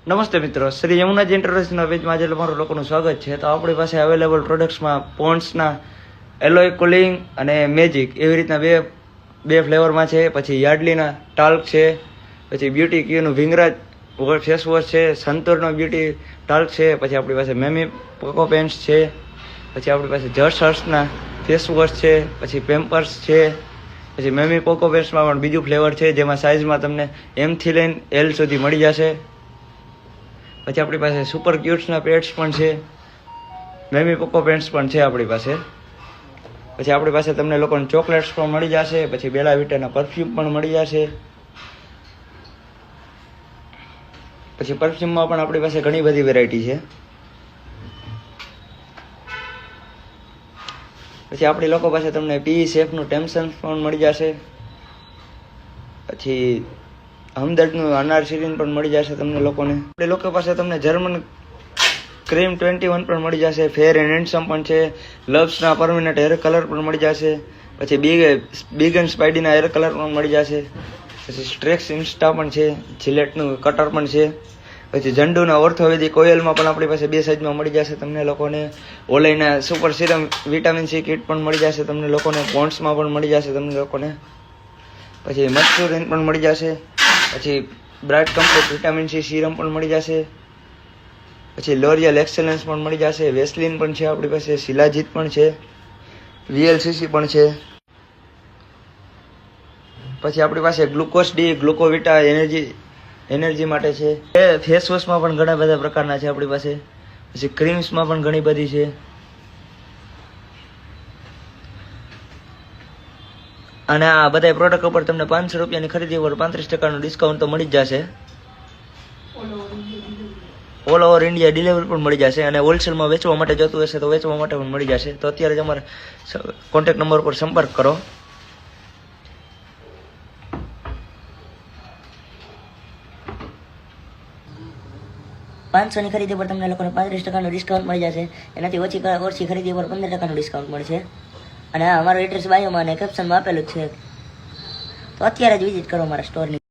નમસ્તે મિત્રો, શ્રી યમુનાજી ઇન્ટરનેશનલ પેજમાં આજે તમારું લોકોનું સ્વાગત છે. તો આપણી પાસે અવેલેબલ પ્રોડક્ટ્સમાં પોન્ડ્સના એલોય કુલિંગ અને મેજિક એવી રીતના બે ફ્લેવરમાં છે. પછી યાર્ડલીના ટાલ્ક છે, પછી બ્યુટી ક્યુનું વિંગરાજ ફેસ વોશ છે, સંતૂરનો બ્યુટી ટાલ્ક છે, પછી આપણી પાસે મેમી પોકો પેન્ટ્સ છે, પછી આપણી પાસે જસ્ટ હર્ટ્સના ફેસ વોશ છે, પછી પેમ્પર્સ છે, પછી મેમી પોકો પેન્ટ્સમાં પણ બીજું ફ્લેવર છે જેમાં સાઇઝમાં તમને એમથી લઈને એલ સુધી મળી જશે. પછી આપણી પાસે સુપર ક્યુટ્સના પેડ્સ પણ છે, મેમી પોકો પેન્ટ્સ પણ છે આપણી પાસે. પછી આપણી પાસે તમને લોકોને ચોકલેટ્સ પણ મળી જશે, પછી બેલા વિટાના પરફ્યુમ પણ મળી જશે. પછી પરફ્યુમમાં પણ આપણી પાસે ઘણી બધી વેરાયટી છે. પછી આપણી લોકો પાસે તમને પી સેફનું ટેમ્સન પણ મળી જશે. પછી હમદર્દનું અનાર સિરીન પણ મળી જશે તમને લોકોને. આપણી લોકો પાસે તમને જર્મન ક્રીમ 21 પણ મળી જશે, ફેર એન્ડ હેન્ડસમ પણ છે, લવ્સના પરમેનન્ટ હેર કલર પણ મળી જશે, પછી બિગ એન્ડ સ્પાઇડીના હેર કલર પણ મળી જશે, પછી સ્ટ્રેક્સ ઇન્સ્ટા પણ છે, જિલેટનું કટર પણ છે, પછી જંડુના ઓર્થોવેદિક ઓઇલમાં પણ આપણી પાસે બે સાઇઝમાં મળી જશે તમને લોકોને. ઓલાઈના super serum vitamin C kit પણ મળી જશે તમને લોકોને, પોન્ડ્સમાં પણ મળી જશે તમને લોકોને. પછી મસ્ચુરિન પણ મળી જશે, પછી bright complete vitamin C serum પણ મળી જશે, પછી લોરિયલ એક્સેલન્સ પણ મળી જશે, વેસ્લિન પણ છે આપણી પાસે, શિલાજીત પણ છે, વીએલસીસી પણ છે. પછી આપણી પાસે ગ્લુકોઝ ડી, ગ્લુકોવિટા એનર્જી માટે છે. ફેસ વોશમાં પણ ઘણા બધા પ્રકારના છે આપણી પાસે. પછી ક્રીમ્સમાં પણ ઘણી બધી છે. અને આ બધા પ્રોડક્ટ ઉપર તમને 500 રૂપિયાની ખરીદી ઉપર 35% ડિસ્કાઉન્ટ તો મળી જ જશે. ઓલ ઓવર ઇન્ડિયા ડિલિવરી પણ મળી જશે. અને હોલસેલમાં વેચવા માટે જતું હશે તો વેચવા માટે પણ મળી જશે. તો અત્યારે જ અમારા કોન્ટેક્ટ નંબર પર સંપર્ક કરો. પાંચસોની ખરીદી પર તમને લોકોને 35% ડિસ્કાઉન્ટ મળી જશે. એનાથી ઓછી ખરીદી પર 15% ડિસ્કાઉન્ટ મળશે. અને અમારું એડ્રેસ બાયોમાં અને કેપ્શનમાં આપેલું જ છે. તો અત્યારે જ વિઝિટ કરો અમારા સ્ટોરની.